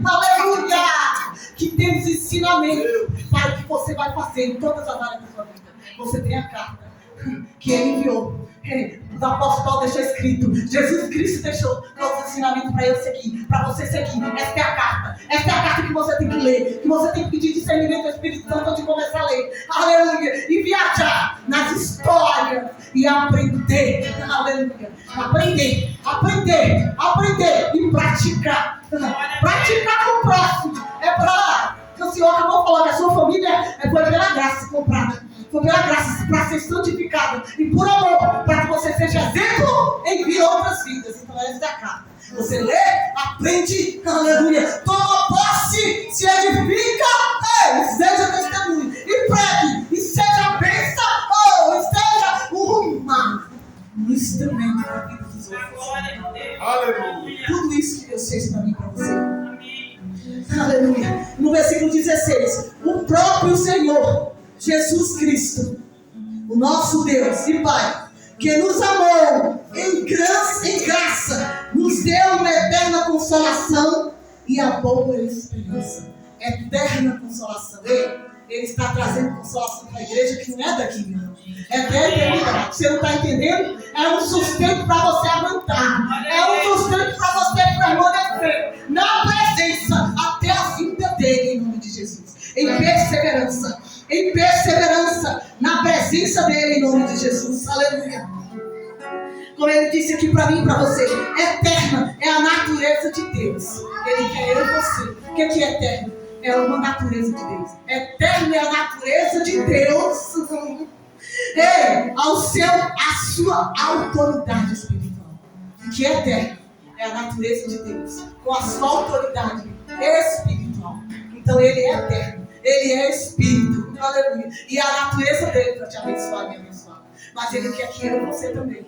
aleluia, que tem os ensinamentos para o que você vai fazer em todas as áreas da sua vida. Você tem a carta que ele enviou. Os apóstolos Paulo deixou escrito, Jesus Cristo deixou todos os ensinamentos para eu seguir, para você seguir. Esta é a carta que você tem que ler, que você tem que pedir discernimento do Espírito Santo antes de começar a ler, aleluia, e viajar nas histórias e aprender, aleluia, aprender e praticar com o próximo. É para que o Senhor acabou de falar que a sua família foi pela graça comprada. Foi pela graça para ser santificada e por amor, para que você seja exemplo e envie outras vidas. Então essa é a carta. Você lê, aprende, aleluia, toma posse, se edifica, seja testemunho, e pregue, e seja bênção, e seja um instrumento da vida dos outros. Aleluia. Tudo isso que Deus fez para mim e para você. Aleluia. No versículo 16, o próprio Senhor Jesus Cristo, o nosso Deus e Pai, que nos amou em graça, nos deu uma eterna consolação e a boa esperança. Eterna consolação. Ele está trazendo consolação para a igreja que não é daqui, meu irmão. É da eternidade. Você não está entendendo? É um sustento para você aguentar. É um sustento para você permanecer na presença até a vinda dele, em nome de Jesus. Em perseverança na presença dele, em nome de Jesus. Aleluia. Como ele disse aqui para mim e para você, eterna é a natureza de Deus. Ele quer eu e você. O que é eterno? É uma natureza de Deus. Eterna é a natureza de Deus. A sua autoridade espiritual. O que é eterno é a natureza de Deus, com a sua autoridade espiritual. Então ele é eterno, ele é espírito, aleluia. E a natureza dele para te abençoar e me abençoar. Mas ele quer que eu e você também.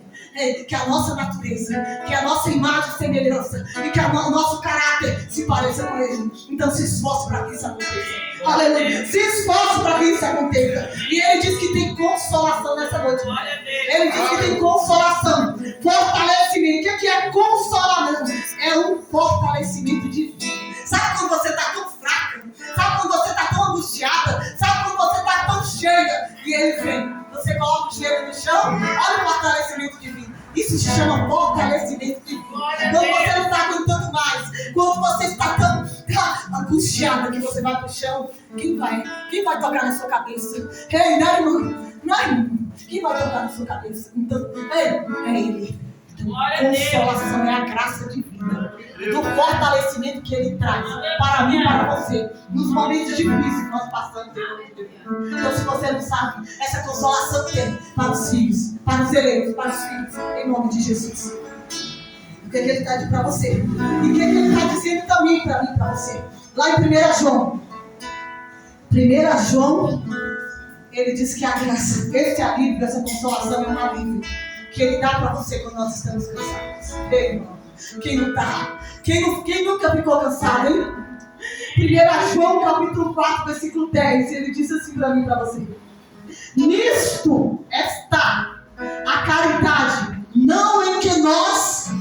Que a nossa natureza, que a nossa imagem e semelhança, e que o nosso caráter se pareça com ele. Então se esforce para que isso aconteça. Aleluia. Se esforce para que isso aconteça. E ele diz que tem consolação nessa noite. Ele diz que tem consolação, fortalecimento. O que é consolamento? É um fortalecimento divino. Sabe quando você está tão fraca? Sabe quando você está tão angustiada? Sabe quando você está tão cheia? E ele vem. Você coloca o cheiro no chão, olha o fortalecimento divino. Isso se chama fortalecimento divino. Quando você não está aguentando mais, quando você está tão angustiada que você vai para o chão, quem vai tocar na sua cabeça? Não, irmão. Quem vai tocar na sua cabeça? Então, é ele. Consolação é a graça divina, do fortalecimento que ele traz para mim e para você nos momentos difíceis que nós passamos. Então, se você não sabe, essa consolação tem para os filhos, para os eleitos, para os filhos, em nome de Jesus. O que ele está dizendo para você? E o que ele está dizendo também para mim e para você? Lá em 1 João, ele diz que a graça, esse alívio, essa consolação é um alívio que ele dá para você quando nós estamos cansados. Ei, irmão, quem não está? Quem nunca ficou cansado, hein? 1 João capítulo 4, versículo 10, ele diz assim para mim e para você: nisto está a caridade, não em que nós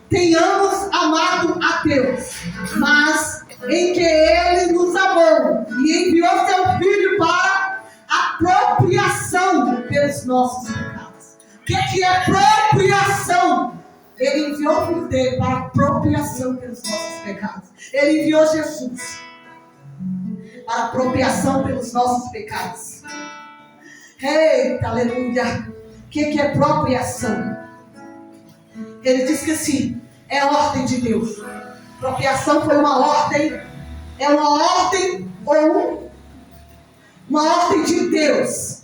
tenhamos amado a Deus, mas em que ele nos amou e enviou seu Filho para apropriação pelos nossos pecados. O que é apropriação? Ele enviou o Filho dele para apropriação pelos nossos pecados. Ele enviou Jesus para apropriação pelos nossos pecados. Eita, aleluia. O que é apropriação? Ele diz que assim, é a ordem de Deus. Apropriação foi uma ordem, é uma ordem ou uma ordem de Deus.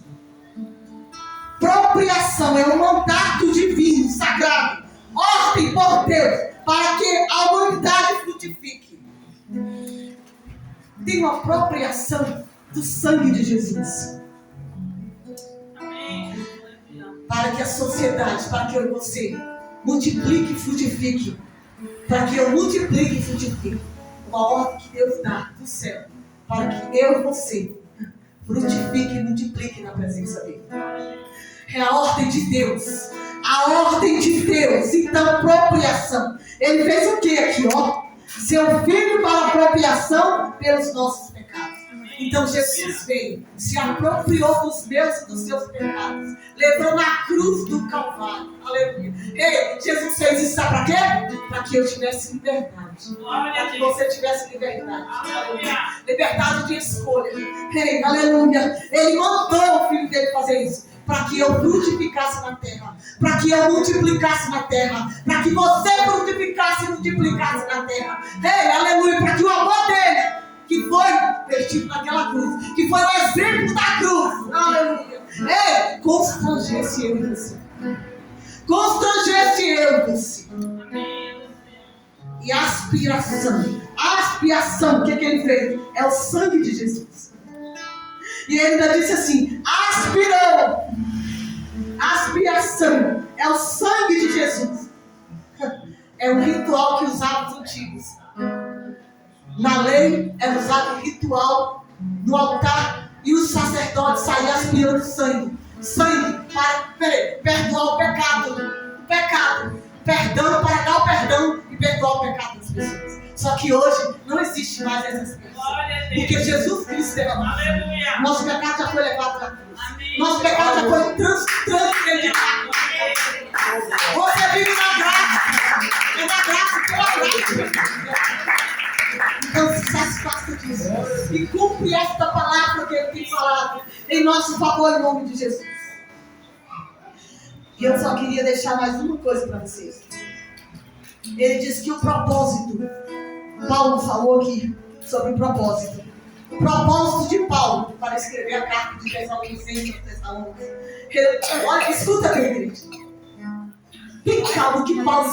Apropriação é um mandato divino, sagrado, ordem por Deus, para que a humanidade frutifique. Tem uma apropriação do sangue de Jesus. Para que a sociedade, para que eu e você multiplique e frutifique. Para que eu multiplique e frutifique. Uma ordem que Deus dá do céu, para que eu e você frutifique e multiplique na presença dele. É a ordem de Deus. A ordem de Deus. Então, apropriação. Ele fez o que aqui, ó? Seu Filho para apropriação pelos nossos pecados. Então Jesus veio, se apropriou dos meus e dos seus pecados, levou na cruz do Calvário. Aleluia. Ei, Jesus fez isso, sabe para quê? Para que eu tivesse liberdade. Para que você tivesse liberdade. Aleluia. Liberdade de escolha. Ei, aleluia. Ele mandou o Filho dele fazer isso. Para que eu frutificasse na terra. Para que eu multiplicasse na terra. Para que você frutificasse e multiplicasse na terra. Ei, aleluia. Para que o amor dele, que foi vertido naquela cruz, que foi o exemplo da cruz, aleluia, constrangesse eu e você. Constrangesse eu e você. E a expiação, o que ele fez? É o sangue de Jesus. E ele ainda disse assim: aspirou. A expiação é o sangue de Jesus. É um ritual que usavam os antigos. Na lei era usado um ritual no altar e os sacerdotes saíam aspirando sangue para perdoar o pecado, perdão para dar o perdão e perdoar o pecado das pessoas. Só que hoje não existe mais essas coisas, porque Jesus Cristo é o nosso pecado já foi levado na cruz. Nosso pecado já foi transcreditado. Você vive na graça, pela graça. Então se satisfaça disso e cumpre esta palavra que ele tem falado em nosso favor, em nome de Jesus. E eu só queria deixar mais uma coisa para vocês. Ele disse que o propósito, Paulo falou aqui sobre o propósito. O propósito de Paulo para escrever a carta de Tessalonicenses aos Tessalonicenses. Olha, escuta, minha igreja. Tem calma que Paulo